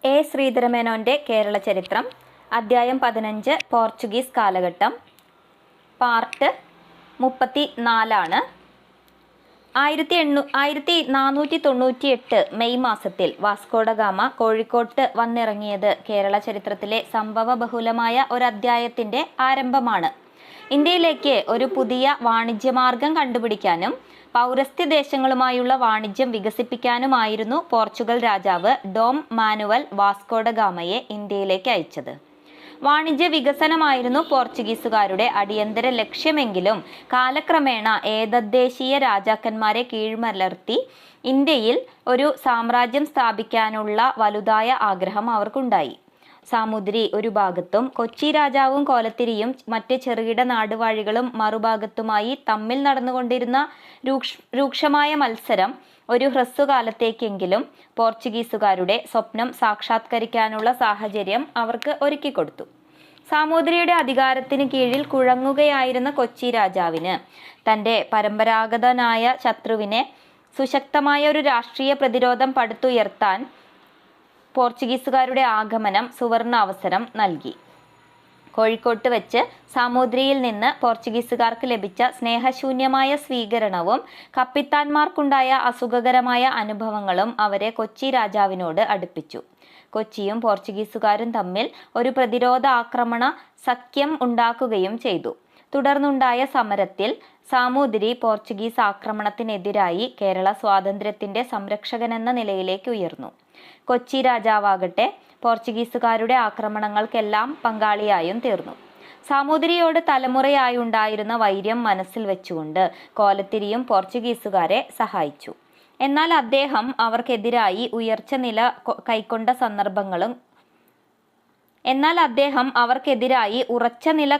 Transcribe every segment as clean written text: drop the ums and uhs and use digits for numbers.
A ശ്രീധരമേനോൻ്റെ Kerala ചരിത്രം, അദ്ധ്യായം 15 Portuguese കാലഘട്ടം, പാർട്ട് 34. 1498 മെയ് മാസത്തിൽ വാസ്കോഡ ഗാമ കോഴിക്കോട്ട് വന്നിറങ്ങിയത് കേരള ചരിത്രത്തിലെ സംഭവബഹുലമായ ഒരധ്യായത്തിൻ്റെ ആരംഭമാണ്. ഇന്ത്യയിലേക്ക് ഒരു പുതിയ വാണിജ്യമാർഗം കണ്ടുപിടിക്കാനും പൗരസ്ത്യ ദേശങ്ങളുമായുള്ള വാണിജ്യം വികസിപ്പിക്കാനുമായിരുന്നു പോർച്ചുഗൽ രാജാവ് ഡോം മാനുവൽ വാസ്കോഡ ഗാമയെ ഇന്ത്യയിലേക്ക് അയച്ചത്. വാണിജ്യ വികസനമായിരുന്നു പോർച്ചുഗീസുകാരുടെ അടിയന്തര ലക്ഷ്യമെങ്കിലും കാലക്രമേണ ഏതദ്ദേശീയ രാജാക്കന്മാരെ കീഴ്മലർത്തി ഇന്ത്യയിൽ ഒരു സാമ്രാജ്യം സ്ഥാപിക്കാനുള്ള വലുതായ ആഗ്രഹം അവർക്കുണ്ടായി. സാമൂതിരി ഒരു ഭാഗത്തും കൊച്ചി രാജാവും കോലത്തിരിയും മറ്റ് ചെറുകിട നാടുവാഴികളും മറുഭാഗത്തുമായി തമ്മിൽ നടന്നുകൊണ്ടിരുന്ന രൂക്ഷമായ മത്സരം ഒരു ഹ്രസ്വകാലത്തേക്കെങ്കിലും പോർച്ചുഗീസുകാരുടെ സ്വപ്നം സാക്ഷാത്കരിക്കാനുള്ള സാഹചര്യം അവർക്ക് ഒരുക്കിക്കൊടുത്തു. സാമൂതിരിയുടെ അധികാരത്തിന് കീഴിൽ കുഴങ്ങുകയായിരുന്ന കൊച്ചി രാജാവിന് തൻ്റെ പരമ്പരാഗതനായ ശത്രുവിനെ സുശക്തമായ ഒരു രാഷ്ട്രീയ പ്രതിരോധം പടുത്തുയർത്താൻ പോർച്ചുഗീസുകാരുടെ ആഗമനം സുവർണ അവസരം നൽകി. കോഴിക്കോട്ട് വെച്ച് സാമൂതിരിയിൽ നിന്ന് പോർച്ചുഗീസുകാർക്ക് ലഭിച്ച സ്നേഹശൂന്യമായ സ്വീകരണവും കപ്പിത്താന്മാർക്കുണ്ടായ അസുഖകരമായ അനുഭവങ്ങളും അവരെ കൊച്ചി രാജാവിനോട് അടുപ്പിച്ചു. കൊച്ചിയും പോർച്ചുഗീസുകാരും തമ്മിൽ ഒരു പ്രതിരോധ ആക്രമണ സഖ്യം ഉണ്ടാക്കുകയും ചെയ്തു. തുടർന്നുണ്ടായ സമരത്തിൽ സാമൂതിരി പോർച്ചുഗീസ് ആക്രമണത്തിനെതിരായി കേരള സ്വാതന്ത്ര്യത്തിൻ്റെ സംരക്ഷകനെന്ന നിലയിലേക്ക് ഉയർന്നു. കൊച്ചി രാജാവാകട്ടെ പോർച്ചുഗീസുകാരുടെ ആക്രമണങ്ങൾക്കെല്ലാം പങ്കാളിയായും തീർന്നു. സാമൂതിരിയോട് തലമുറയായുണ്ടായിരുന്ന വൈര്യം മനസ്സിൽ വെച്ചുകൊണ്ട് കോലത്തിരിയും പോർച്ചുഗീസുകാരെ സഹായിച്ചു. എന്നാൽ അദ്ദേഹം അവർക്കെതിരായി ഉറച്ച നില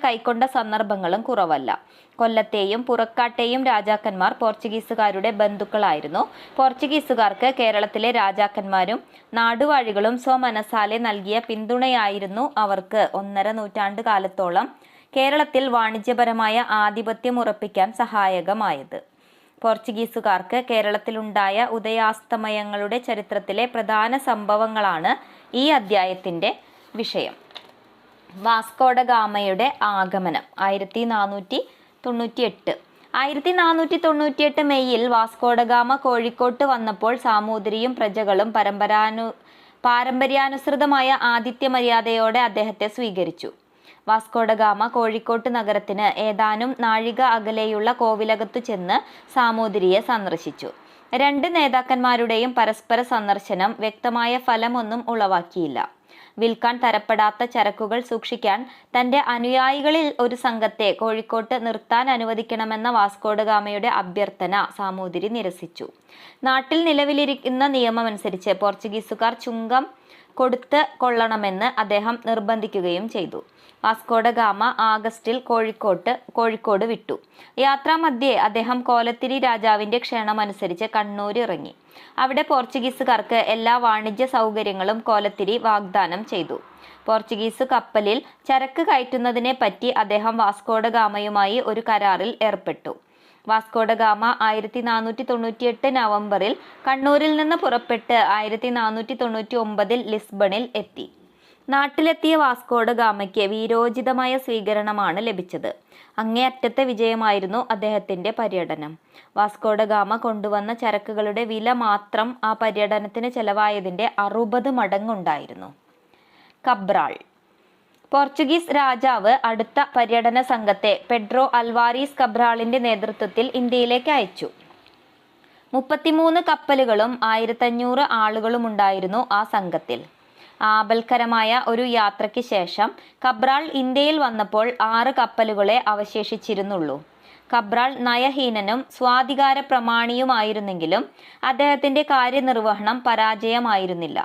കൈക്കൊണ്ട സന്ദർഭങ്ങളും കുറവല്ല. കൊല്ലത്തെയും പുറക്കാട്ടെയും രാജാക്കന്മാർ പോർച്ചുഗീസുകാരുടെ ബന്ധുക്കളായിരുന്നു. പോർച്ചുഗീസുകാർക്ക് കേരളത്തിലെ രാജാക്കന്മാരും നാടുവാഴികളും സ്വമനസാലെ നൽകിയ പിന്തുണയായിരുന്നു അവർക്ക് 1.5 നൂറ്റാണ്ട് കാലത്തോളം കേരളത്തിൽ വാണിജ്യപരമായ ആധിപത്യം ഉറപ്പിക്കാൻ സഹായകമായത്. പോർച്ചുഗീസുകാർക്ക് കേരളത്തിലുണ്ടായ ഉദയാസ്തമയങ്ങളുടെ ചരിത്രത്തിലെ പ്രധാന സംഭവങ്ങളാണ് ഈ അധ്യായത്തിൻ്റെ വിഷയം. വാസ്കോഡ ഗാമയുടെ ആഗമനം 1498 മെയ്യിൽ വാസ്കോഡ ഗാമ കോഴിക്കോട്ട് വന്നപ്പോൾ സാമൂതിരിയും പ്രജകളും പാരമ്പര്യാനുസൃതമായ ആതിഥ്യ മര്യാദയോടെ അദ്ദേഹത്തെ സ്വീകരിച്ചു. വാസ്കോഡ ഗാമ കോഴിക്കോട്ട് നഗരത്തിന് ഏതാനും നാഴിക അകലെയുള്ള കോവിലകത്തു ചെന്ന് സാമൂതിരിയെ സന്ദർശിച്ചു. 2 നേതാക്കന്മാരുടെയും പരസ്പര സന്ദർശനം വ്യക്തമായ ഫലമൊന്നും ഉളവാക്കിയില്ല. വിൽക്കാൻ തരപ്പെടാത്ത ചരക്കുകൾ സൂക്ഷിക്കാൻ തൻ്റെ അനുയായികളിൽ ഒരു സംഘത്തെ കോഴിക്കോട്ട് നിർത്താൻ അനുവദിക്കണമെന്ന വാസ്കോഡ ഗാമയുടെ അഭ്യർത്ഥന സാമൂതിരി നിരസിച്ചു. നാട്ടിൽ നിലവിലിരിക്കുന്ന നിയമമനുസരിച്ച് പോർച്ചുഗീസുകാർ ചുങ്കം കൊടുത്ത് കൊള്ളണമെന്ന് അദ്ദേഹം നിർബന്ധിക്കുകയും ചെയ്തു. വാസ്കോഡ ഗാമ ആഗസ്റ്റിൽ കോഴിക്കോട് വിട്ടു. യാത്രാമധ്യേ അദ്ദേഹം കോലത്തിരി രാജാവിൻ്റെ ക്ഷണമനുസരിച്ച് കണ്ണൂർ ഇറങ്ങി. അവിടെ പോർച്ചുഗീസുകാർക്ക് എല്ലാ വാണിജ്യ സൗകര്യങ്ങളും കോലത്തിരി വാഗ്ദാനം ചെയ്തു. പോർച്ചുഗീസ് കപ്പലിൽ ചരക്ക് കയറ്റുന്നതിനെ പറ്റി അദ്ദേഹം വാസ്കോഡ ഗാമയുമായി ഒരു കരാറിൽ ഏർപ്പെട്ടു. വാസ്കോഡ ഗാമ 1498 നവംബറിൽ കണ്ണൂരിൽ നിന്ന് പുറപ്പെട്ട് 1499 ലിസ്ബണിൽ എത്തി. നാട്ടിലെത്തിയ വാസ്കോഡ ഗാമയ്ക്ക് വീരോചിതമായ സ്വീകരണമാണ് ലഭിച്ചത്. അങ്ങേയറ്റത്തെ വിജയമായിരുന്നു അദ്ദേഹത്തിൻ്റെ പര്യടനം. വാസ്കോഡ ഗാമ കൊണ്ടുവന്ന ചരക്കുകളുടെ വില മാത്രം ആ പര്യടനത്തിന് ചെലവായതിൻ്റെ 60 മടങ്ങുണ്ടായിരുന്നു. കബ്രാൾ. പോർച്ചുഗീസ് രാജാവ് അടുത്ത പര്യടന സംഘത്തെ പെഡ്രോ അൽവാരീസ് കബ്രാളിൻ്റെ നേതൃത്വത്തിൽ ഇന്ത്യയിലേക്ക് അയച്ചു. 33 കപ്പലുകളും 1500 ആളുകളുമുണ്ടായിരുന്നു ആ സംഘത്തിൽ. ആപൽക്കരമായ ഒരു യാത്രയ്ക്ക് ശേഷം കബ്രാൾ ഇന്ത്യയിൽ വന്നപ്പോൾ 6 കപ്പലുകളെ അവശേഷിച്ചിരുന്നുള്ളൂ. കബ്രാൾ നയഹീനനും സ്വാധികാര പ്രമാണിയുമായിരുന്നെങ്കിലും അദ്ദേഹത്തിൻ്റെ കാര്യനിർവഹണം പരാജയമായിരുന്നില്ല.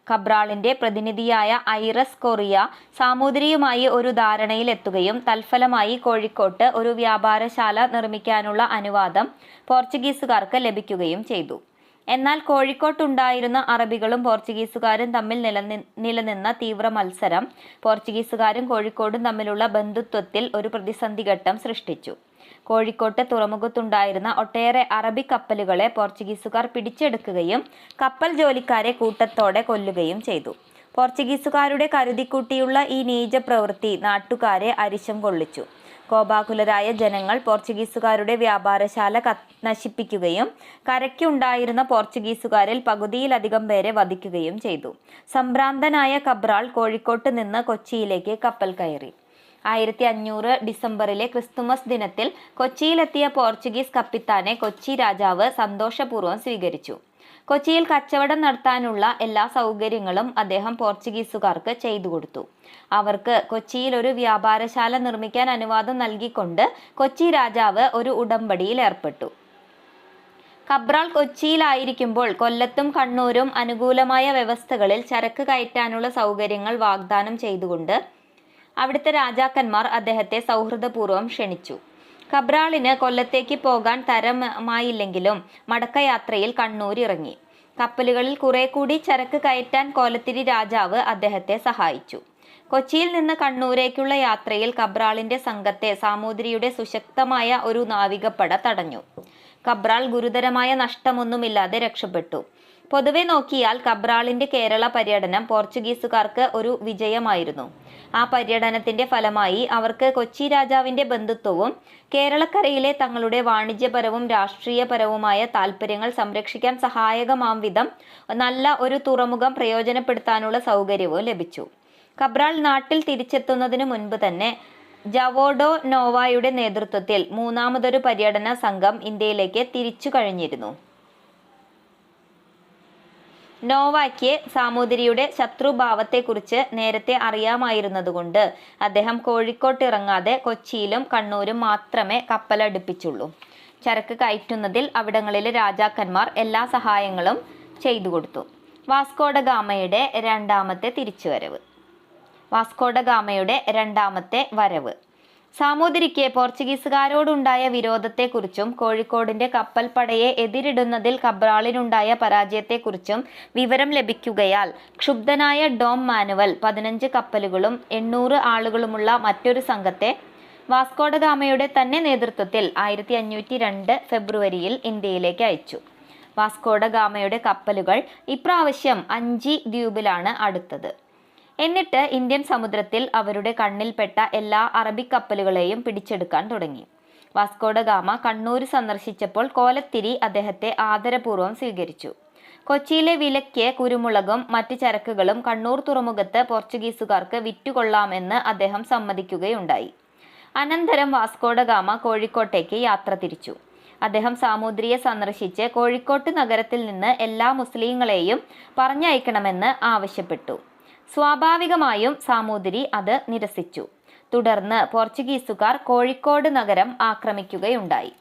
കബ്രാളിൻ്റെ പ്രതിനിധിയായ ഐറസ് കൊറിയ സാമൂതിരിയുമായി ഒരു ധാരണയിലെത്തുകയും തൽഫലമായി കോഴിക്കോട്ട് ഒരു വ്യാപാരശാല നിർമ്മിക്കാനുള്ള അനുവാദം പോർച്ചുഗീസുകാർക്ക് ലഭിക്കുകയും ചെയ്തു. എന്നാൽ കോഴിക്കോട്ടുണ്ടായിരുന്ന അറബികളും പോർച്ചുഗീസുകാരും തമ്മിൽ നിലനിന്ന തീവ്ര മത്സരം പോർച്ചുഗീസുകാരും കോഴിക്കോടും തമ്മിലുള്ള ബന്ധുത്വത്തിൽ ഒരു പ്രതിസന്ധി ഘട്ടം സൃഷ്ടിച്ചു. കോഴിക്കോട്ട് തുറമുഖത്തുണ്ടായിരുന്ന ഒട്ടേറെ അറബി കപ്പലുകളെ പോർച്ചുഗീസുകാർ പിടിച്ചെടുക്കുകയും കപ്പൽ ജോലിക്കാരെ കൂട്ടത്തോടെ കൊല്ലുകയും ചെയ്തു. പോർച്ചുഗീസുകാരുടെ കരുതിക്കൂട്ടിയുള്ള ഈ നീച പ്രവൃത്തി നാട്ടുകാരെ അരിശം കൊള്ളിച്ചു. കോപാകുലരായ ജനങ്ങൾ പോർച്ചുഗീസുകാരുടെ വ്യാപാരശാല നശിപ്പിക്കുകയും കരയ്ക്കുണ്ടായിരുന്ന പോർച്ചുഗീസുകാരിൽ പകുതിയിലധികം പേരെ വധിക്കുകയും ചെയ്തു. സംഭ്രാന്തനായ കബ്രാൾ കോഴിക്കോട്ട് നിന്ന് കൊച്ചിയിലേക്ക് കപ്പൽ കയറി. 1500 ഡിസംബറിലെ ക്രിസ്തുമസ് ദിനത്തിൽ കൊച്ചിയിലെത്തിയ പോർച്ചുഗീസ് കപ്പിത്താനെ കൊച്ചി രാജാവ് സന്തോഷപൂർവ്വം സ്വീകരിച്ചു. കൊച്ചിയിൽ കച്ചവടം നടത്താനുള്ള എല്ലാ സൗകര്യങ്ങളും അദ്ദേഹം പോർച്ചുഗീസുകാർക്ക് ചെയ്തു കൊടുത്തു. അവർക്ക് കൊച്ചിയിൽ ഒരു വ്യാപാരശാല നിർമ്മിക്കാൻ അനുവാദം നൽകിക്കൊണ്ട് കൊച്ചി രാജാവ് ഒരു ഉടമ്പടിയിൽ ഏർപ്പെട്ടു. കബ്രാൾ കൊച്ചിയിലായിരിക്കുമ്പോൾ കൊല്ലത്തും കണ്ണൂരും അനുകൂലമായ വ്യവസ്ഥകളിൽ ചരക്ക് കയറ്റാനുള്ള സൗകര്യങ്ങൾ വാഗ്ദാനം ചെയ്തുകൊണ്ട് അവിടുത്തെ രാജാക്കന്മാർ അദ്ദേഹത്തെ സൗഹൃദപൂർവ്വം ക്ഷണിച്ചു. കബ്രാളിന് കൊല്ലത്തേക്ക് പോകാൻ തരമായില്ലെങ്കിലും മടക്കയാത്രയിൽ കണ്ണൂർ ഇറങ്ങി. കപ്പലുകളിൽ കുറെ കൂടി ചരക്ക് കയറ്റാൻ കോലത്തിരി രാജാവ് അദ്ദേഹത്തെ സഹായിച്ചു. കൊച്ചിയിൽ നിന്ന് കണ്ണൂരേക്കുള്ള യാത്രയിൽ കബ്രാളിന്റെ സംഘത്തെ സാമൂതിരിയുടെ സുശക്തമായ ഒരു നാവികപ്പട തടഞ്ഞു. കബ്രാൾ ഗുരുതരമായ നഷ്ടമൊന്നുമില്ലാതെ രക്ഷപ്പെട്ടു. പൊതുവെ നോക്കിയാൽ കബ്രാളിന്റെ കേരള പര്യടനം പോർച്ചുഗീസുകാർക്ക് ഒരു വിജയമായിരുന്നു. ആ പര്യടനത്തിന്റെ ഫലമായി അവർക്ക് കൊച്ചി രാജാവിന്റെ ബന്ധുത്വവും കേരളക്കരയിലെ തങ്ങളുടെ വാണിജ്യപരവും രാഷ്ട്രീയപരവുമായ താൽപ്പര്യങ്ങൾ സംരക്ഷിക്കാൻ സഹായകമാം വിധം നല്ല ഒരു തുറമുഖം പ്രയോജനപ്പെടുത്താനുള്ള സൗകര്യവും ലഭിച്ചു. കബ്രാൾ നാട്ടിൽ തിരിച്ചെത്തുന്നതിനു മുൻപ് തന്നെ ജവോഡോ നോവായുടെ നേതൃത്വത്തിൽ മൂന്നാമതൊരു പര്യടന സംഘം ഇന്ത്യയിലേക്ക് തിരിച്ചു കഴിഞ്ഞിരുന്നു. നോവയ്ക്ക് സാമൂതിരിയുടെ ശത്രുഭാവത്തെക്കുറിച്ച് നേരത്തെ അറിയാമായിരുന്നതുകൊണ്ട് അദ്ദേഹം കോഴിക്കോട്ട് ഇറങ്ങാതെ കൊച്ചിയിലും കണ്ണൂരും മാത്രമേ കപ്പലടുപ്പിച്ചുള്ളൂ. ചരക്ക് കയറ്റുന്നതിൽ അവിടങ്ങളിലെ രാജാക്കന്മാർ എല്ലാ സഹായങ്ങളും ചെയ്തു കൊടുത്തു. വാസ്കോഡഗാമയുടെ രണ്ടാമത്തെ വരവ്. സാമൂതിരിക്ക് പോർച്ചുഗീസുകാരോടുണ്ടായ വിരോധത്തെക്കുറിച്ചും കോഴിക്കോടിന്റെ കപ്പൽപ്പടയെ എതിരിടുന്നതിൽ കബ്രാളിനുണ്ടായ പരാജയത്തെക്കുറിച്ചും വിവരം ലഭിക്കുകയാൽ ക്ഷുബ്ധനായ ഡോം മാനുവൽ 15 കപ്പലുകളും 800 ആളുകളുമുള്ള മറ്റൊരു സംഘത്തെ വാസ്കോഡഗാമയുടെ തന്നെ നേതൃത്വത്തിൽ 1502 ഫെബ്രുവരിയിൽ ഇന്ത്യയിലേക്ക് അയച്ചു. വാസ്കോഡഗാമയുടെ കപ്പലുകൾ ഇപ്രാവശ്യം അഞ്ചി ദ്വീപിലാണ് അടുത്തത്. എന്നിട്ട് ഇന്ത്യൻ സമുദ്രത്തിൽ അവരുടെ കണ്ണിൽപ്പെട്ട എല്ലാ അറബിക് കപ്പലുകളെയും പിടിച്ചെടുക്കാൻ തുടങ്ങി. വാസ്കോഡഗാമ കണ്ണൂർ സന്ദർശിച്ചപ്പോൾ കോലത്തിരി അദ്ദേഹത്തെ ആദരപൂർവ്വം സ്വീകരിച്ചു. കൊച്ചിയിലെ വിലയ്ക്ക് കുരുമുളകും മറ്റ് ചരക്കുകളും കണ്ണൂർ തുറമുഖത്ത് പോർച്ചുഗീസുകാർക്ക് വിറ്റുകൊള്ളാമെന്ന് അദ്ദേഹം സമ്മതിക്കുകയുണ്ടായി. അനന്തരം വാസ്കോഡഗാമ കോഴിക്കോട്ടേക്ക് യാത്ര തിരിച്ചു. അദ്ദേഹം സാമൂതിരിയെ സന്ദർശിച്ച് കോഴിക്കോട്ട് നഗരത്തിൽ നിന്ന് എല്ലാ മുസ്ലിങ്ങളെയും പറഞ്ഞയക്കണമെന്ന് ആവശ്യപ്പെട്ടു. സ്വാഭാവികമായും സാമൂതിരി അത് നിരസിച്ചു. തുടർന്ന് പോർച്ചുഗീസുകാർ കോഴിക്കോട് നഗരം ആക്രമിക്കുകയുണ്ടായി.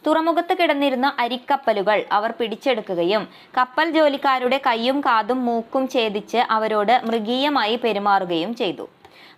തുറമുഖത്ത് കിടന്നിരുന്ന അരിക്കപ്പലുകൾ അവർ പിടിച്ചെടുക്കുകയും കപ്പൽ ജോലിക്കാരുടെ കൈയും കാതും മൂക്കും ഛേദിച്ച് അവരോട് മൃഗീയമായി പെരുമാറുകയും ചെയ്തു.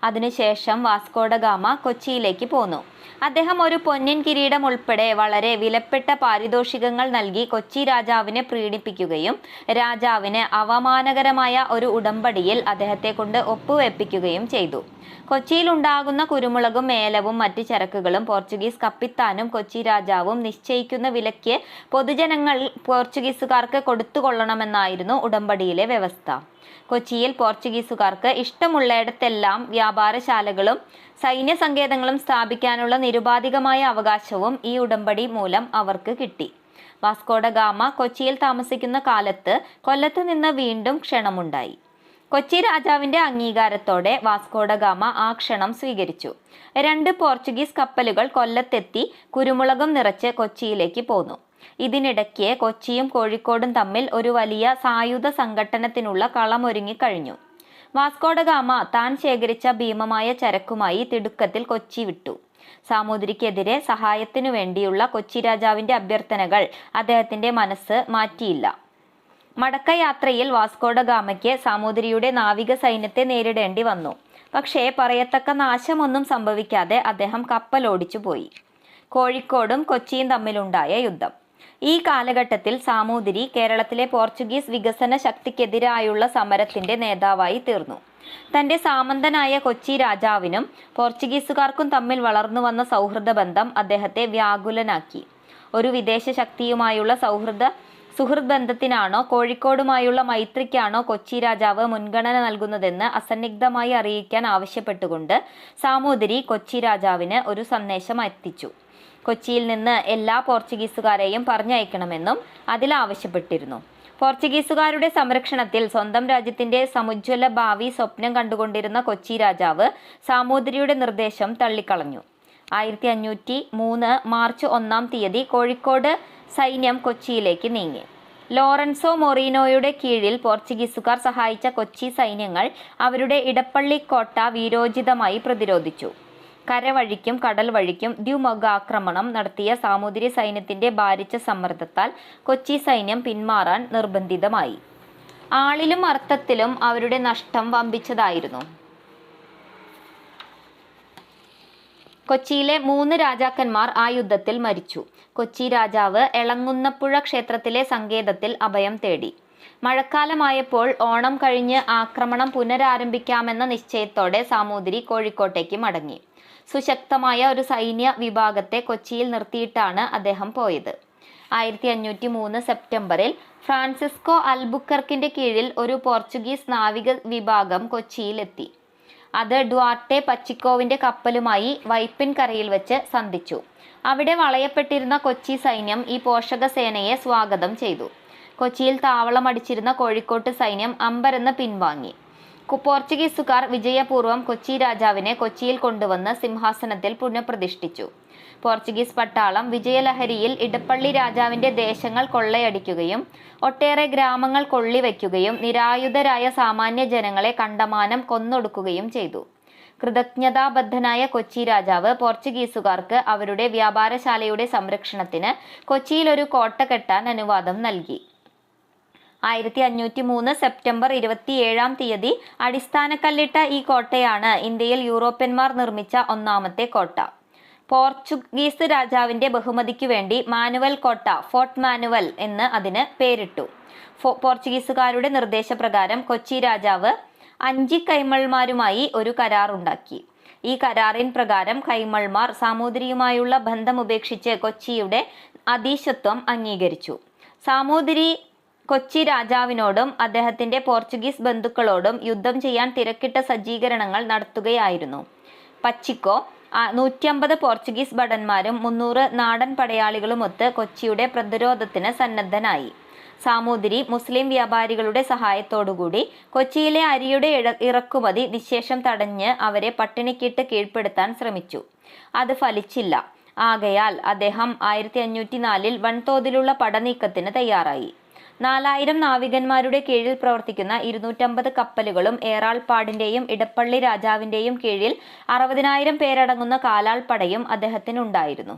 അതിനുശേഷം വാസ്കോഡഗാമ കൊച്ചിയിലേക്ക് പോന്നു. അദ്ദേഹം ഒരു പൊന്നിൻ കിരീടം ഉൾപ്പെടെ വളരെ വിലപ്പെട്ട പാരിതോഷികങ്ങൾ നൽകി കൊച്ചി രാജാവിനെ പ്രീണിപ്പിക്കുകയും രാജാവിന് അവമാനകരമായ ഒരു ഉടമ്പടിയിൽ അദ്ദേഹത്തെ കൊണ്ട് ഒപ്പുവെപ്പിക്കുകയും ചെയ്തു. കൊച്ചിയിൽ ഉണ്ടാകുന്ന കുരുമുളകും ഏലവും മറ്റ് ചരക്കുകളും പോർച്ചുഗീസ് കപ്പിത്താനും കൊച്ചി രാജാവും നിശ്ചയിക്കുന്ന വിലയ്ക്ക് പൊതുജനങ്ങൾ പോർച്ചുഗീസുകാർക്ക് കൊടുത്തുകൊള്ളണമെന്നായിരുന്നു ഉടമ്പടിയിലെ വ്യവസ്ഥ. കൊച്ചിയിൽ പോർച്ചുഗീസുകാർക്ക് ഇഷ്ടമുള്ളയിടത്തെല്ലാം വ്യാപാരശാലകളും സൈന്യ സങ്കേതങ്ങളും സ്ഥാപിക്കാനുള്ള നിരുപാധികമായ അവകാശവും ഈ ഉടമ്പടി മൂലം അവർക്ക് കിട്ടി. വാസ്കോഡഗാമ കൊച്ചിയിൽ താമസിക്കുന്ന കാലത്ത് കൊല്ലത്ത് നിന്ന് വീണ്ടും ക്ഷണമുണ്ടായി. കൊച്ചി രാജാവിന്റെ അംഗീകാരത്തോടെ വാസ്കോഡഗാമ ആ ക്ഷണം സ്വീകരിച്ചു. 2 പോർച്ചുഗീസ് കപ്പലുകൾ കൊല്ലത്തെത്തി കുരുമുളകും നിറച്ച് കൊച്ചിയിലേക്ക് പോന്നു. ഇതിനിടയ്ക്ക് കൊച്ചിയും കോഴിക്കോടും തമ്മിൽ ഒരു വലിയ സായുധ സംഘട്ടനത്തിനുള്ള കളമൊരുങ്ങിക്കഴിഞ്ഞു. വാസ്കോഡഗാമ താൻ ശേഖരിച്ച ഭീമമായ ചരക്കുമായി തിടുക്കത്തിൽ കൊച്ചി വിട്ടു. സാമൂതിരിക്കെതിരെ സഹായത്തിനു വേണ്ടിയുള്ള കൊച്ചി രാജാവിന്റെ അഭ്യർത്ഥനകൾ അദ്ദേഹത്തിന്റെ മനസ്സ് മാറ്റിയില്ല. മടക്കയാത്രയിൽ വാസ്കോഡഗാമയ്ക്ക് സാമൂതിരിയുടെ നാവിക സൈന്യത്തെ നേരിടേണ്ടി വന്നു. പക്ഷേ പറയത്തക്ക നാശമൊന്നും സംഭവിക്കാതെ അദ്ദേഹം കപ്പലോടിച്ചു പോയി. കോഴിക്കോടും കൊച്ചിയും തമ്മിലുണ്ടായ യുദ്ധം. ഈ കാലഘട്ടത്തിൽ സാമൂതിരി കേരളത്തിലെ പോർച്ചുഗീസ് വികസന ശക്തിക്കെതിരായുള്ള സമരത്തിന്റെ നേതാവായി തീർന്നു. തന്റെ സാമന്തനായ കൊച്ചി രാജാവിനും പോർച്ചുഗീസുകാർക്കും തമ്മിൽ വളർന്നു വന്ന സൗഹൃദ ബന്ധം അദ്ദേഹത്തെ വ്യാകുലനാക്കി. ഒരു വിദേശ ശക്തിയുമായുള്ള സൗഹൃദ സുഹൃത്ത് ബന്ധത്തിനാണോ കോഴിക്കോടുമായുള്ള മൈത്രിക്കാണോ കൊച്ചി രാജാവ് മുൻഗണന നൽകുന്നതെന്ന് അസന്നിഗ്ധമായി അറിയിക്കാൻ ആവശ്യപ്പെട്ടുകൊണ്ട് സാമൂതിരി കൊച്ചി രാജാവിന് ഒരു സന്ദേശം എത്തിച്ചു. കൊച്ചിയിൽ നിന്ന് എല്ലാ പോർച്ചുഗീസുകാരെയും പറഞ്ഞയക്കണമെന്നും അതിൽ ആവശ്യപ്പെട്ടിരുന്നു. പോർച്ചുഗീസുകാരുടെ സംരക്ഷണത്തിൽ സ്വന്തം രാജ്യത്തിന്റെ സമുജ്വല ഭാവി സ്വപ്നം കണ്ടുകൊണ്ടിരുന്ന കൊച്ചി രാജാവ് സാമൂതിരിയുടെ നിർദ്ദേശം തള്ളിക്കളഞ്ഞു. 1503 മാർച്ച് 1-ാം തീയതി കോഴിക്കോട് സൈന്യം കൊച്ചിയിലേക്ക് നീങ്ങി. ലോറൻസോ മൊറീനോയുടെ കീഴിൽ പോർച്ചുഗീസുകാർ സഹായിച്ച കൊച്ചി സൈന്യങ്ങൾ അവരുടെ ഇടപ്പള്ളി കോട്ട വീരോചിതമായി പ്രതിരോധിച്ചു. കരവഴിക്കും കടൽ വഴിക്കും ദ്വിമുഖാക്രമണം നടത്തിയ സാമൂതിരി സൈന്യത്തിന്റെ ഭാരിച്ച സമ്മർദ്ദത്താൽ കൊച്ചി സൈന്യം പിന്മാറാൻ നിർബന്ധിതമായി. ആളിലും അർത്ഥത്തിലും അവരുടെ നഷ്ടം വമ്പിച്ചതായിരുന്നു. കൊച്ചിയിലെ 3 രാജാക്കന്മാർ ആ യുദ്ധത്തിൽ മരിച്ചു. കൊച്ചി രാജാവ് എളങ്ങുന്നപ്പുഴ ക്ഷേത്രത്തിലെ സങ്കേതത്തിൽ അഭയം തേടി. മഴക്കാലമായപ്പോൾ ഓണം കഴിഞ്ഞ് ആക്രമണം പുനരാരംഭിക്കാമെന്ന നിശ്ചയത്തോടെ സാമൂതിരി കോഴിക്കോട്ടേക്ക് മടങ്ങി. സുശക്തമായ ഒരു സൈന്യ വിഭാഗത്തെ കൊച്ചിയിൽ നിർത്തിയിട്ടാണ് അദ്ദേഹം പോയത്. 1503 സെപ്റ്റംബറിൽ ഫ്രാൻസിസ്കോ അൽബുക്കർക്കിന്റെ കീഴിൽ ഒരു പോർച്ചുഗീസ് നാവിക വിഭാഗം കൊച്ചിയിലെത്തി. അത് ഡ്വാർട്ടെ പച്ചിക്കോവിന്റെ കപ്പലുമായി വൈപ്പിൻ കരയിൽ വെച്ച് സന്ധിച്ചു. അവിടെ വളയപ്പെട്ടിരുന്ന കൊച്ചി സൈന്യം ഈ പോഷക സേനയെ സ്വാഗതം ചെയ്തു. കൊച്ചിയിൽ താവളമടിച്ചിരുന്ന കോഴിക്കോട്ട് സൈന്യം അമ്പരന്ന് പിൻവാങ്ങി. പോർച്ചുഗീസുകാർ വിജയപൂർവ്വം കൊച്ചി രാജാവിനെ കൊച്ചിയിൽ കൊണ്ടുവന്ന് സിംഹാസനത്തിൽ പുനഃപ്രതിഷ്ഠിച്ചു. പോർച്ചുഗീസ് പട്ടാളം വിജയലഹരിയിൽ ഇടപ്പള്ളി രാജാവിന്റെ ദേശങ്ങൾ കൊള്ളയടിക്കുകയും ഒട്ടേറെ ഗ്രാമങ്ങൾ കൊള്ളിവെക്കുകയും നിരായുധരായ സാമാന്യ ജനങ്ങളെ കണ്ടമാനം കൊന്നൊടുക്കുകയും ചെയ്തു. കൃതജ്ഞതാബദ്ധനായ കൊച്ചി രാജാവ് പോർച്ചുഗീസുകാർക്ക് അവരുടെ വ്യാപാരശാലയുടെ സംരക്ഷണത്തിന് കൊച്ചിയിൽ ഒരു കോട്ട കെട്ടാൻ അനുവാദം നൽകി. 1503 സെപ്റ്റംബർ 27-ാം തീയതി അടിസ്ഥാനക്കല്ലിട്ട ഈ കോട്ടയാണ് ഇന്ത്യയിൽ യൂറോപ്യന്മാർ നിർമ്മിച്ച ഒന്നാമത്തെ കോട്ട. പോർച്ചുഗീസ് രാജാവിന്റെ ബഹുമതിക്കു വേണ്ടി മാനുവൽ കോട്ട, ഫോർട്ട് മാനുവൽ എന്ന് അതിന് പേരിട്ടു. പോർച്ചുഗീസുകാരുടെ നിർദ്ദേശപ്രകാരം കൊച്ചി രാജാവ് 5 കൈമൾമാരുമായി ഒരു കരാറുണ്ടാക്കി. ഈ കരാറിൻ പ്രകാരം കൈമൾമാർ സാമൂതിരിയുമായുള്ള ബന്ധം ഉപേക്ഷിച്ച് കൊച്ചിയുടെ അധീശത്വം അംഗീകരിച്ചു. സാമൂതിരി കൊച്ചി രാജാവിനോടും അദ്ദേഹത്തിന്റെ പോർച്ചുഗീസ് ബന്ധുക്കളോടും യുദ്ധം ചെയ്യാൻ തിരക്കിട്ട സജ്ജീകരണങ്ങൾ നടത്തുകയായിരുന്നു. പച്ചിക്കോ 150 പോർച്ചുഗീസ് ഭടന്മാരും 300 നാടൻ പടയാളികളുമൊത്ത് കൊച്ചിയുടെ പ്രതിരോധത്തിന് സന്നദ്ധനായി. സാമൂതിരി മുസ്ലിം വ്യാപാരികളുടെ സഹായത്തോടുകൂടി കൊച്ചിയിലെ അരിയുടെ ഇറക്കുമതി നിശേഷം തടഞ്ഞ് അവരെ പട്ടിണിക്കിട്ട് കീഴ്പ്പെടുത്താൻ ശ്രമിച്ചു. അത് ഫലിച്ചില്ല. ആകയാൽ അദ്ദേഹം 1504-ൽ വൻതോതിലുള്ള പടനീക്കത്തിന് തയ്യാറായി. 4000 നാവികന്മാരുടെ കീഴിൽ പ്രവർത്തിക്കുന്ന 250 കപ്പലുകളും ഏറാൾപ്പാടിന്റെയും ഇടപ്പള്ളി രാജാവിന്റെയും കീഴിൽ 60,000 പേരടങ്ങുന്ന കാലാൾപ്പടയും അദ്ദേഹത്തിനുണ്ടായിരുന്നു.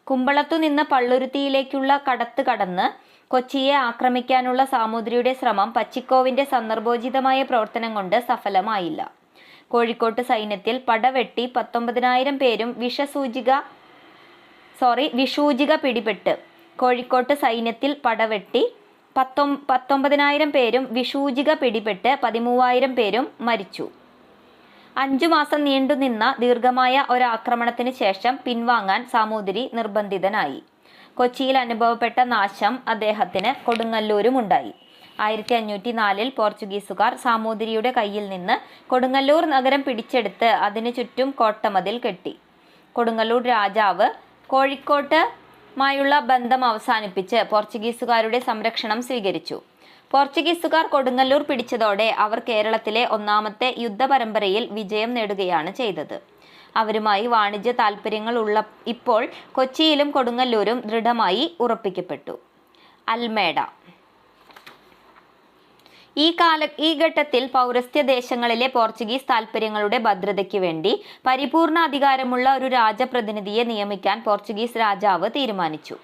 കുമ്പളത്തു നിന്ന് പള്ളുരുത്തിയിലേക്കുള്ള കടത്ത് കടന്ന് കൊച്ചിയെ ആക്രമിക്കാനുള്ള സാമൂതിരിയുടെ ശ്രമം പച്ചിക്കോവിന്റെ സന്ദർഭോചിതമായ പ്രവർത്തനം കൊണ്ട് സഫലമായില്ല. കോഴിക്കോട്ട് സൈന്യത്തിൽ പടവെട്ടി 19,000 പേരും വിഷൂചിക പിടിപെട്ട്. കോഴിക്കോട്ട് സൈന്യത്തിൽ പടവെട്ടി 19,000 പേരും വിഷൂചിക പിടിപെട്ട് 13,000 പേരും മരിച്ചു. 5 മാസം നീണ്ടുനിന്ന ദീർഘമായ ഒരാക്രമണത്തിന് ശേഷം പിൻവാങ്ങാൻ സാമൂതിരി നിർബന്ധിതനായി. കൊച്ചിയിൽ അനുഭവപ്പെട്ട നാശം അദ്ദേഹത്തിന് കൊടുങ്ങല്ലൂരുമുണ്ടായി. 1504-ൽ പോർച്ചുഗീസുകാർ സാമൂതിരിയുടെ കയ്യിൽ നിന്ന് കൊടുങ്ങല്ലൂർ നഗരം പിടിച്ചെടുത്ത് അതിനു ചുറ്റും കോട്ടമതിൽ കെട്ടി. കൊടുങ്ങല്ലൂർ രാജാവ് കോഴിക്കോട്ടുമായുള്ള ബന്ധം അവസാനിപ്പിച്ച് പോർച്ചുഗീസുകാരുടെ സംരക്ഷണം സ്വീകരിച്ചു. പോർച്ചുഗീസുകാർ കൊടുങ്ങല്ലൂർ പിടിച്ചതോടെ അവർ കേരളത്തിലെ ഒന്നാമത്തെ യുദ്ധപരമ്പരയിൽ വിജയം നേടുകയാണ് ചെയ്തത്. അവരുമായി വാണിജ്യ താൽപ്പര്യങ്ങൾ ഇപ്പോൾ കൊച്ചിയിലും കൊടുങ്ങല്ലൂരും ദൃഢമായി ഉറപ്പിക്കപ്പെട്ടു. അൽമേഡ. ഈ ഘട്ടത്തിൽ പൗരസ്ത്യ ദേശങ്ങളിലെ പോർച്ചുഗീസ് താൽപ്പര്യങ്ങളുടെ ഭദ്രതയ്ക്ക് വേണ്ടി പരിപൂർണ അധികാരമുള്ള ഒരു രാജപ്രതിനിധിയെ നിയമിക്കാൻ പോർച്ചുഗീസ് രാജാവ് തീരുമാനിച്ചു.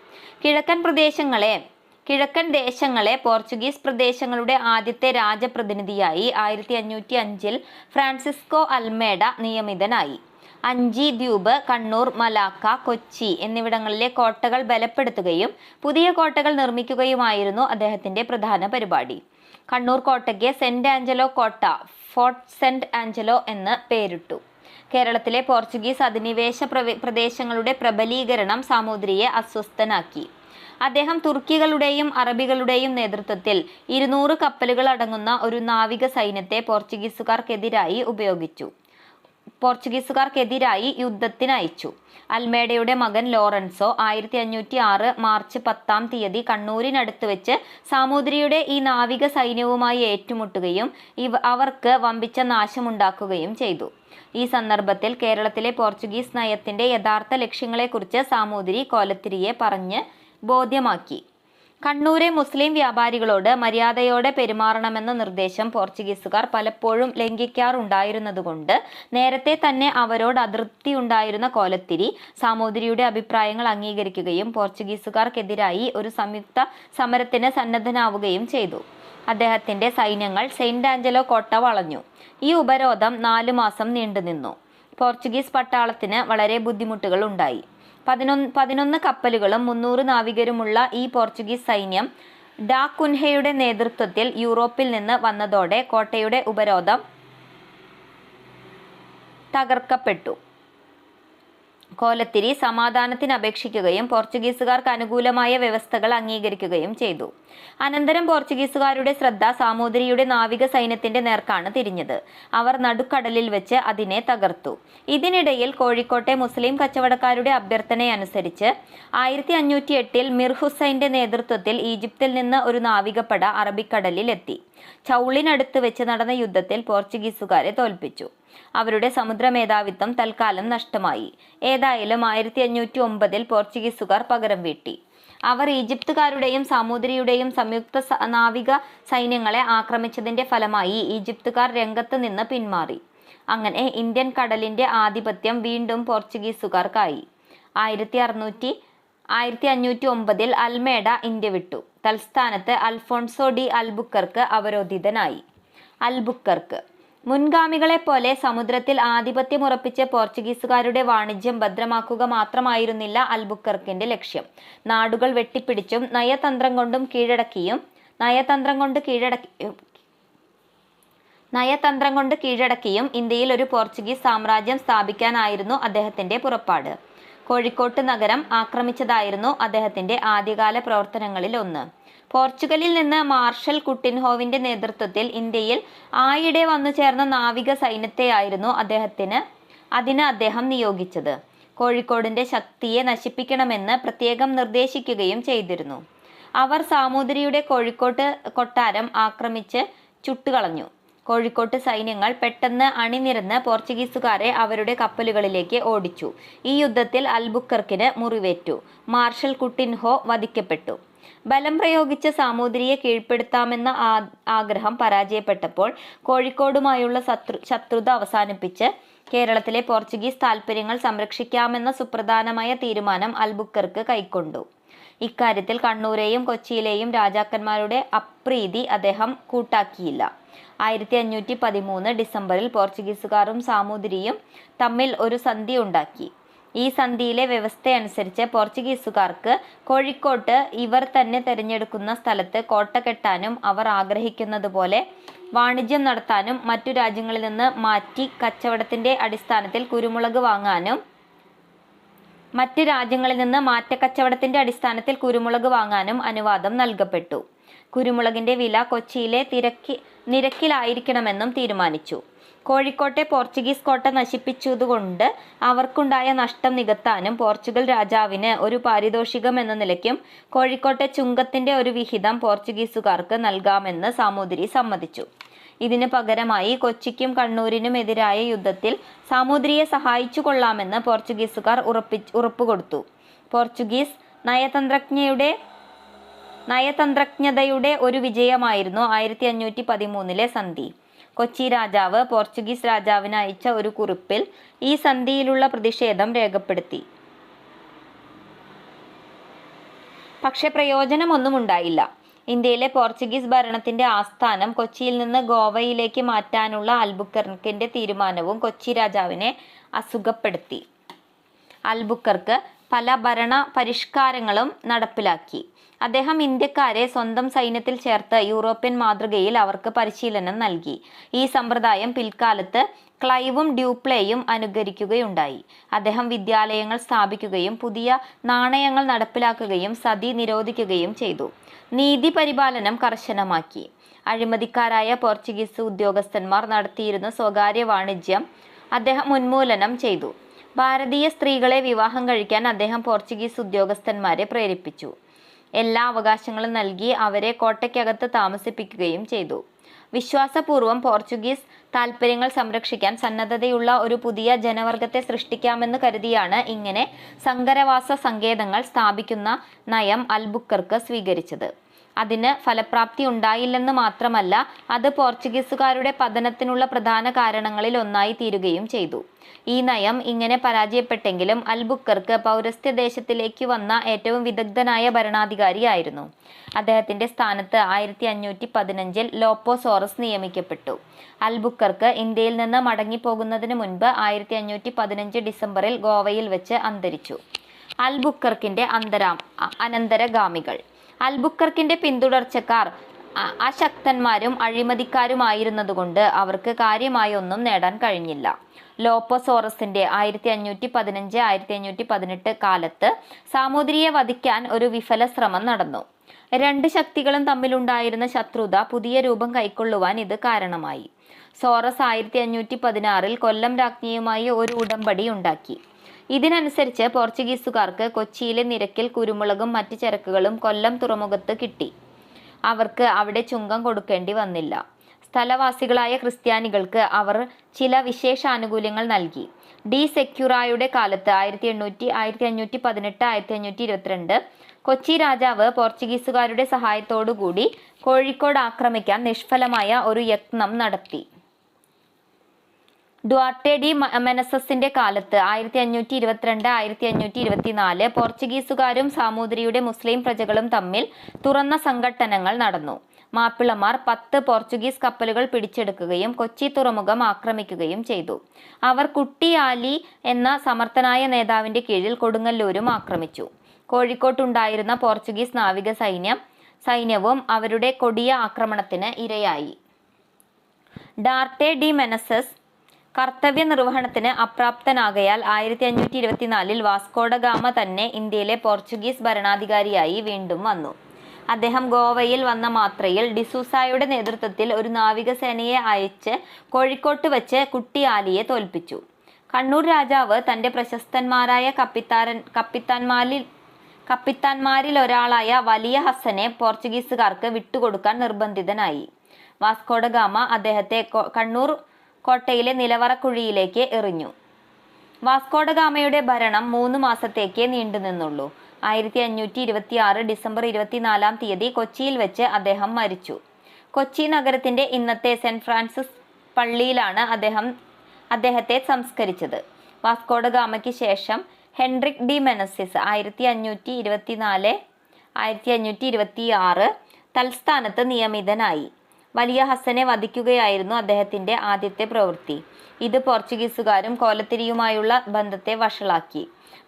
കിഴക്കൻ ദേശങ്ങളെ പോർച്ചുഗീസ് പ്രദേശങ്ങളുടെ ആദ്യത്തെ രാജപ്രതിനിധിയായി 1505-ൽ ഫ്രാൻസിസ്കോ അൽമേഡ നിയമിതനായി. അഞ്ചി ദ്വീപ്, കണ്ണൂർ, മലാക്ക, കൊച്ചി എന്നിവിടങ്ങളിലെ കോട്ടകൾ ബലപ്പെടുത്തുകയും പുതിയ കോട്ടകൾ നിർമ്മിക്കുകയുമായിരുന്നു അദ്ദേഹത്തിന്റെ പ്രധാന പരിപാടി. കണ്ണൂർ കോട്ടയ്ക്ക് സെന്റ് ആഞ്ചലോ കോട്ട, ഫോർട്ട് സെന്റ് ആഞ്ചലോ എന്ന് പേരിട്ടു. കേരളത്തിലെ പോർച്ചുഗീസ് അധിനിവേശ പ്രദേശങ്ങളുടെ പ്രബലീകരണം സാമൂതിരിയെ അസ്വസ്ഥനാക്കി. അദ്ദേഹം തുർക്കികളുടെയും അറബികളുടെയും നേതൃത്വത്തിൽ 200 കപ്പലുകൾ അടങ്ങുന്ന ഒരു നാവിക സൈന്യത്തെ പോർച്ചുഗീസുകാർക്കെതിരായി യുദ്ധത്തിനയച്ചു. അൽമേഡയുടെ മകൻ ലോറൻസോ 1506 മാർച്ച് 10 കണ്ണൂരിനടുത്ത് വെച്ച് സാമൂതിരിയുടെ ഈ നാവിക സൈന്യവുമായി ഏറ്റുമുട്ടുകയും അവർക്ക് വമ്പിച്ച നാശമുണ്ടാക്കുകയും ചെയ്തു. ഈ സന്ദർഭത്തിൽ കേരളത്തിലെ പോർച്ചുഗീസ് നയത്തിന്റെ യഥാർത്ഥ ലക്ഷ്യങ്ങളെക്കുറിച്ച് സാമൂതിരി കോലത്തിരിയെ പറഞ്ഞ് ബോധ്യമാക്കി. കണ്ണൂരെ മുസ്ലിം വ്യാപാരികളോട് മര്യാദയോടെ പെരുമാറണമെന്ന നിർദ്ദേശം പോർച്ചുഗീസുകാർ പലപ്പോഴും ലംഘിക്കാറുണ്ടായിരുന്നതുകൊണ്ട് നേരത്തെ തന്നെ അവരോട് അതൃപ്തിയുണ്ടായിരുന്ന കോലത്തിരി സാമൂതിരിയുടെ അഭിപ്രായങ്ങൾ അംഗീകരിക്കുകയും പോർച്ചുഗീസുകാർക്കെതിരായി ഒരു സംയുക്ത സമരത്തിന് സന്നദ്ധനാവുകയും ചെയ്തു. അദ്ദേഹത്തിന്റെ സൈന്യങ്ങൾ സെയിന്റ് ആഞ്ചലോ കോട്ട വളഞ്ഞു. ഈ ഉപരോധം 4 മാസം നീണ്ടുനിന്നു. പോർച്ചുഗീസ് പട്ടാളത്തിന് വളരെ ബുദ്ധിമുട്ടുകൾ ഉണ്ടായി. 11 കപ്പലുകളും 300 നാവികരുമുള്ള ഈ പോർച്ചുഗീസ് സൈന്യം ഡാ കുൻഹയുടെ നേതൃത്വത്തിൽ യൂറോപ്പിൽ നിന്ന് വന്നതോടെ കോട്ടയുടെ ഉപരോധം തകർക്കപ്പെട്ടു. കോലത്തിരി സമാധാനത്തിന് അപേക്ഷിക്കുകയും പോർച്ചുഗീസുകാർക്ക് അനുകൂലമായ വ്യവസ്ഥകൾ അംഗീകരിക്കുകയും ചെയ്തു. അനന്തരം പോർച്ചുഗീസുകാരുടെ ശ്രദ്ധ സാമൂതിരിയുടെ നാവിക സൈന്യത്തിന്റെ നേർക്കാണ് തിരിഞ്ഞത്. അവർ നടുക്കടലിൽ വെച്ച് അതിനെ തകർത്തു. ഇതിനിടയിൽ കോഴിക്കോട്ടെ മുസ്ലിം കച്ചവടക്കാരുടെ അഭ്യർത്ഥനയനുസരിച്ച് 1508 മിർ ഹുസൈന്റെ നേതൃത്വത്തിൽ ഈജിപ്തിൽ നിന്ന് ഒരു നാവികപ്പട അറബിക്കടലിൽ എത്തി. ചൗളിനടുത്ത് വെച്ച് നടന്ന യുദ്ധത്തിൽ പോർച്ചുഗീസുകാരെ തോൽപ്പിച്ചു. അവരുടെ സമുദ്ര മേധാവിത്വം തൽക്കാലം നഷ്ടമായി. ഏതായാലും 1509 പോർച്ചുഗീസുകാർ പകരം വീട്ടി. അവർ ഈജിപ്തുകാരുടെയും സാമൂതിരിയുടെയും സംയുക്ത നാവിക സൈന്യങ്ങളെ ആക്രമിച്ചതിന്റെ ഫലമായി ഈജിപ്തുകാർ രംഗത്ത് നിന്ന് പിന്മാറി. അങ്ങനെ ഇന്ത്യൻ കടലിന്റെ ആധിപത്യം വീണ്ടും പോർച്ചുഗീസുകാർക്കായി. 1509 അൽമേഡ ഇന്ത്യ വിട്ടു. തൽസ്ഥാനത്ത് അൽഫോൺസോ ഡി അൽബുക്കർക്ക് അവരോധിതനായി. അൽബുക്കർക്ക് മുൻഗാമികളെപ്പോലെ സമുദ്രത്തിൽ ആധിപത്യമുറപ്പിച്ച് പോർച്ചുഗീസുകാരുടെ വാണിജ്യം ഭദ്രമാക്കുക മാത്രമായിരുന്നില്ല അൽബുക്കർക്കിന്റെ ലക്ഷ്യം. നാടുകൾ വെട്ടിപ്പിടിച്ചും നയതന്ത്രം കൊണ്ട് കീഴടക്കിയും ഇന്ത്യയിൽ ഒരു പോർച്ചുഗീസ് സാമ്രാജ്യം സ്ഥാപിക്കാനായിരുന്നു അദ്ദേഹത്തിന്റെ പുറപ്പാട്. കോഴിക്കോട്ട് നഗരം ആക്രമിച്ചതായിരുന്നു അദ്ദേഹത്തിന്റെ ആദ്യകാല പ്രവർത്തനങ്ങളിൽ ഒന്ന്. പോർച്ചുഗലിൽ നിന്ന് മാർഷൽ കുട്ടിൻഹോവിന്റെ നേതൃത്വത്തിൽ ഇന്ത്യയിൽ ആയിടെ വന്നു ചേർന്ന നാവിക സൈന്യത്തെയായിരുന്നു അതിന് അദ്ദേഹം നിയോഗിച്ചത്. കോഴിക്കോടിന്റെ ശക്തിയെ നശിപ്പിക്കണമെന്ന് പ്രത്യേകം നിർദ്ദേശിക്കുകയും ചെയ്തിരുന്നു. അവർ സാമൂതിരിയുടെ കോഴിക്കോട്ട് കൊട്ടാരം ആക്രമിച്ച് ചുട്ടുകളഞ്ഞു. കോഴിക്കോട്ട് സൈന്യങ്ങൾ പെട്ടെന്ന് അണിനിരന്ന് പോർച്ചുഗീസുകാരെ അവരുടെ കപ്പലുകളിലേക്ക് ഓടിച്ചു. ഈ യുദ്ധത്തിൽ അൽബുക്കർക്കിന് മുറിവേറ്റു. മാർഷൽ കുട്ടിൻഹോ വധിക്കപ്പെട്ടു. ബലം പ്രയോഗിച്ച് സാമൂതിരിയെ കീഴ്പ്പെടുത്താമെന്ന ആഗ്രഹം പരാജയപ്പെട്ടപ്പോൾ കോഴിക്കോടുമായുള്ള ശത്രുത അവസാനിപ്പിച്ച് കേരളത്തിലെ പോർച്ചുഗീസ് താൽപ്പര്യങ്ങൾ സംരക്ഷിക്കാമെന്ന സുപ്രധാനമായ തീരുമാനം അൽബുക്കർക്ക് കൈക്കൊണ്ടു. ഇക്കാര്യത്തിൽ കണ്ണൂരെയും കൊച്ചിയിലെയും രാജാക്കന്മാരുടെ അപ്രീതി അദ്ദേഹം കൂട്ടാക്കിയില്ല. 1513 ഡിസംബറിൽ പോർച്ചുഗീസുകാരും സാമൂതിരിയും തമ്മിൽ ഒരു സന്ധി ഉണ്ടാക്കി. ഈ സന്ധിയിലെ വ്യവസ്ഥയനുസരിച്ച് പോർച്ചുഗീസുകാർക്ക് കോഴിക്കോട്ട് ഇവർ തന്നെ തിരഞ്ഞെടുക്കുന്ന സ്ഥലത്ത് കോട്ട കെട്ടാനും അവർ ആഗ്രഹിക്കുന്നതുപോലെ വാണിജ്യം നടത്താനും മറ്റു രാജ്യങ്ങളിൽ നിന്ന് മാറ്റി കച്ചവടത്തിന്റെ അടിസ്ഥാനത്തിൽ കുരുമുളക് വാങ്ങാനും അനുവാദം നൽകപ്പെട്ടു. കുരുമുളകിന്റെ വില കൊച്ചിയിലെ നിരക്കിലായിരിക്കണമെന്നും തീരുമാനിച്ചു. കോഴിക്കോട്ടെ പോർച്ചുഗീസ് കോട്ട നശിപ്പിച്ചതുകൊണ്ട് അവർക്കുണ്ടായ നഷ്ടം നികത്താനും പോർച്ചുഗൽ രാജാവിന് ഒരു പാരിതോഷികം എന്ന നിലയ്ക്കും കോഴിക്കോട്ടെ ചുങ്കത്തിന്റെ ഒരു വിഹിതം പോർച്ചുഗീസുകാർക്ക് നൽകാമെന്ന് സാമൂതിരി സമ്മതിച്ചു. ഇതിന് പകരമായി കൊച്ചിക്കും കണ്ണൂരിനും എതിരായ യുദ്ധത്തിൽ സാമൂതിരിയെ സഹായിച്ചു കൊള്ളാമെന്ന് പോർച്ചുഗീസുകാർ ഉറപ്പുകൊടുത്തു. പോർച്ചുഗീസ് നയതന്ത്രജ്ഞതയുടെ ഒരു വിജയമായിരുന്നു 1513 സന്ധി. കൊച്ചി രാജാവ് പോർച്ചുഗീസ് രാജാവിന് അയച്ച ഒരു കുറിപ്പിൽ ഈ സന്ധിയിലുള്ള പ്രതിഷേധം രേഖപ്പെടുത്തി. പക്ഷെ പ്രയോജനമൊന്നും ഉണ്ടായില്ല. ഇന്ത്യയിലെ പോർച്ചുഗീസ് ഭരണത്തിന്റെ ആസ്ഥാനം കൊച്ചിയിൽ നിന്ന് ഗോവയിലേക്ക് മാറ്റാനുള്ള അൽബുക്കർക്കിന്റെ തീരുമാനവും കൊച്ചി രാജാവിനെ അസുഖപ്പെടുത്തി. അൽബുക്കർക്ക് പല ഭരണ പരിഷ്കാരങ്ങളും നടപ്പിലാക്കി. അദ്ദേഹം ഇന്ത്യക്കാരെ സ്വന്തം സൈന്യത്തിൽ ചേർത്ത് യൂറോപ്യൻ മാതൃകയിൽ അവർക്ക് പരിശീലനം നൽകി. ഈ സമ്പ്രദായം പിൽക്കാലത്ത് ക്ലൈവും ഡ്യൂപ്ലേയും അനുകരിക്കുകയുണ്ടായി. അദ്ദേഹം വിദ്യാലയങ്ങൾ സ്ഥാപിക്കുകയും പുതിയ നാണയങ്ങൾ നടപ്പിലാക്കുകയും സതി നിരോധിക്കുകയും ചെയ്തു. നീതി പരിപാലനം കർശനമാക്കി. അഴിമതിക്കാരായ പോർച്ചുഗീസ് ഉദ്യോഗസ്ഥന്മാർ നടത്തിയിരുന്ന സ്വകാര്യ വാണിജ്യം അദ്ദേഹം ഉന്മൂലനം ചെയ്തു. ഭാരതീയ സ്ത്രീകളെ വിവാഹം കഴിക്കാൻ അദ്ദേഹം പോർച്ചുഗീസ് ഉദ്യോഗസ്ഥന്മാരെ പ്രേരിപ്പിച്ചു. എല്ലാ അവകാശങ്ങളും നൽകി അവരെ കോട്ടയ്ക്കകത്ത് താമസിപ്പിക്കുകയും ചെയ്തു. വിശ്വാസപൂർവ്വം പോർച്ചുഗീസ് താൽപ്പര്യങ്ങൾ സംരക്ഷിക്കാൻ സന്നദ്ധതയുള്ള ഒരു പുതിയ ജനവർഗത്തെ സൃഷ്ടിക്കാമെന്ന് കരുതിയാണ് ഇങ്ങനെ സങ്കരവാസ സങ്കേതങ്ങൾ സ്ഥാപിക്കുന്ന നയം അൽബുക്കർക്ക് സ്വീകരിച്ചത്. അതിന് ഫലപ്രാപ്തി ഉണ്ടായില്ലെന്ന് മാത്രമല്ല, അത് പോർച്ചുഗീസുകാരുടെ പതനത്തിനുള്ള പ്രധാന കാരണങ്ങളിൽ ഒന്നായി തീരുകയും ചെയ്തു. ഈ നയം ഇങ്ങനെ പരാജയപ്പെട്ടെങ്കിലും അൽബുക്കർക്ക് പൗരസ്ത്യ ദേശത്തിലേക്ക് വന്ന ഏറ്റവും വിദഗ്ധനായ ഭരണാധികാരിയായിരുന്നു. അദ്ദേഹത്തിന്റെ സ്ഥാനത്ത് 1515 ലോപ്പോ സോറസ് നിയമിക്കപ്പെട്ടു. അൽബുക്കർക്ക് ഇന്ത്യയിൽ നിന്ന് മടങ്ങിപ്പോകുന്നതിന് മുൻപ് 1515 ഡിസംബറിൽ ഗോവയിൽ വെച്ച് അന്തരിച്ചു. അൽബുക്കർക്കിന്റെ അനന്തരഗാമികൾ. അൽബുക്കർക്കിന്റെ പിന്തുടർച്ചക്കാർ അശക്തന്മാരും അഴിമതിക്കാരുമായിരുന്നതുകൊണ്ട് അവർക്ക് കാര്യമായി ഒന്നും നേടാൻ കഴിഞ്ഞില്ല. ലോപ്പോ സോറസിന്റെ 1515-1518 കാലത്ത് സാമൂതിരിയെ വധിക്കാൻ ഒരു വിഫല ശ്രമം നടന്നു. രണ്ട് ശക്തികളും തമ്മിലുണ്ടായിരുന്ന ശത്രുത പുതിയ രൂപം കൈക്കൊള്ളുവാൻ ഇത് കാരണമായി. സോറസ് 1516 കൊല്ലം രാജ്ഞിയുമായി ഒരു ഉടമ്പടി ഉണ്ടാക്കി. ഇതിനനുസരിച്ച് പോർച്ചുഗീസുകാർക്ക് കൊച്ചിയിലെ നിരക്കിൽ കുരുമുളകും മറ്റ് ചരക്കുകളും കൊല്ലം തുറമുഖത്ത് കിട്ടി. അവർക്ക് അവിടെ ചുങ്കം കൊടുക്കേണ്ടി വന്നില്ല. സ്ഥലവാസികളായ ക്രിസ്ത്യാനികൾക്ക് അവർ ചില വിശേഷ ആനുകൂല്യങ്ങൾ നൽകി. ഡി സെക്യുറായുടെ കാലത്ത് 1518, 1522 കൊച്ചി രാജാവ് പോർച്ചുഗീസുകാരുടെ സഹായത്തോടുകൂടി കോഴിക്കോട് ആക്രമിക്കാൻ നിഷ്ഫലമായ ഒരു യത്നം നടത്തി. ഡുവാർട്ടെ ഡി മെനസസിന്റെ കാലത്ത് 1522, 1524 പോർച്ചുഗീസുകാരും സാമൂതിരിയുടെ മുസ്ലിം പ്രജകളും തമ്മിൽ തുറന്ന സംഘട്ടനങ്ങൾ നടന്നു. മാപ്പിളമാർ 10 പോർച്ചുഗീസ് കപ്പലുകൾ പിടിച്ചെടുക്കുകയും കൊച്ചി തുറമുഖം ആക്രമിക്കുകയും ചെയ്തു. അവർ കുട്ടിയാലി എന്ന സമർത്ഥനായ നേതാവിന്റെ കീഴിൽ കൊടുങ്ങല്ലൂരും ആക്രമിച്ചു. കോഴിക്കോട്ടുണ്ടായിരുന്ന പോർച്ചുഗീസ് നാവിക സൈന്യവും അവരുടെ കൊടിയ ആക്രമണത്തിന് ഇരയായി. ഡാർട്ടെ ഡി മെനസസ് കർത്തവ്യ നിർവഹണത്തിന് അപ്രാപ്തനാകയാൽ 1524 വാസ്കോഡ ഗാമ തന്നെ ഇന്ത്യയിലെ പോർച്ചുഗീസ് ഭരണാധികാരിയായി വീണ്ടും വന്നു. അദ്ദേഹം ഗോവയിൽ വന്ന മാത്രയിൽ ഡിസൂസായുടെ നേതൃത്വത്തിൽ ഒരു നാവികസേനയെ അയച്ച് കോഴിക്കോട്ട് വെച്ച് കുട്ടിയാലിയെ തോൽപ്പിച്ചു. കണ്ണൂർ രാജാവ് തന്റെ പ്രശസ്തന്മാരായ കപ്പിത്താന്മാരിൽ ഒരാളായ വലിയ ഹസനെ പോർച്ചുഗീസുകാർക്ക് വിട്ടുകൊടുക്കാൻ നിർബന്ധിതനായി. വാസ്കോഡ ഗാമ അദ്ദേഹത്തെ കണ്ണൂർ കോട്ടയിലെ നിലവറക്കുഴിയിലേക്ക് എറിഞ്ഞു. വാസ്കോഡ ഗാമയുടെ ഭരണം 3 മാസത്തേക്കേ നീണ്ടുനിന്നുള്ളൂ. 1526 ഡിസംബർ 24 കൊച്ചിയിൽ വെച്ച് അദ്ദേഹം മരിച്ചു. കൊച്ചി നഗരത്തിന്റെ ഇന്നത്തെ സെന്റ് ഫ്രാൻസിസ് പള്ളിയിലാണ് അദ്ദേഹത്തെ സംസ്കരിച്ചത്. വാസ്കോഡ ഗാമയ്ക്ക് ശേഷം ഹെൻറിക് ഡി മെനസിസ് 1524-1526 തൽസ്ഥാനത്ത് നിയമിതനായി. വലിയ ഹസനെ വധിക്കുകയായിരുന്നു അദ്ദേഹത്തിന്റെ ആദ്യത്തെ പ്രവൃത്തി. ഇത് പോർച്ചുഗീസുകാരും കോലത്തിരിയുമായുള്ള ബന്ധത്തെ വഷളാക്കി.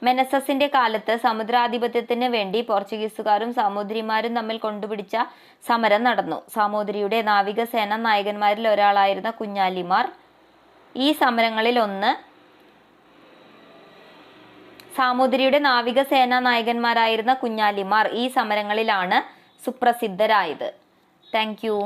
മെനസസിന്റെ കാലത്ത് സമുദ്രാധിപത്യത്തിന് വേണ്ടി പോർച്ചുഗീസുകാരും സാമൂതിരിമാരും തമ്മിൽ കൊണ്ടുപിടിച്ച സമരം നടന്നു. സാമൂതിരിയുടെ നാവികസേനാ നായകന്മാരിൽ ഒരാളായിരുന്ന കുഞ്ഞാലിമാർ ഈ സമരങ്ങളിലാണ് സുപ്രസിദ്ധരായത്. Thank you.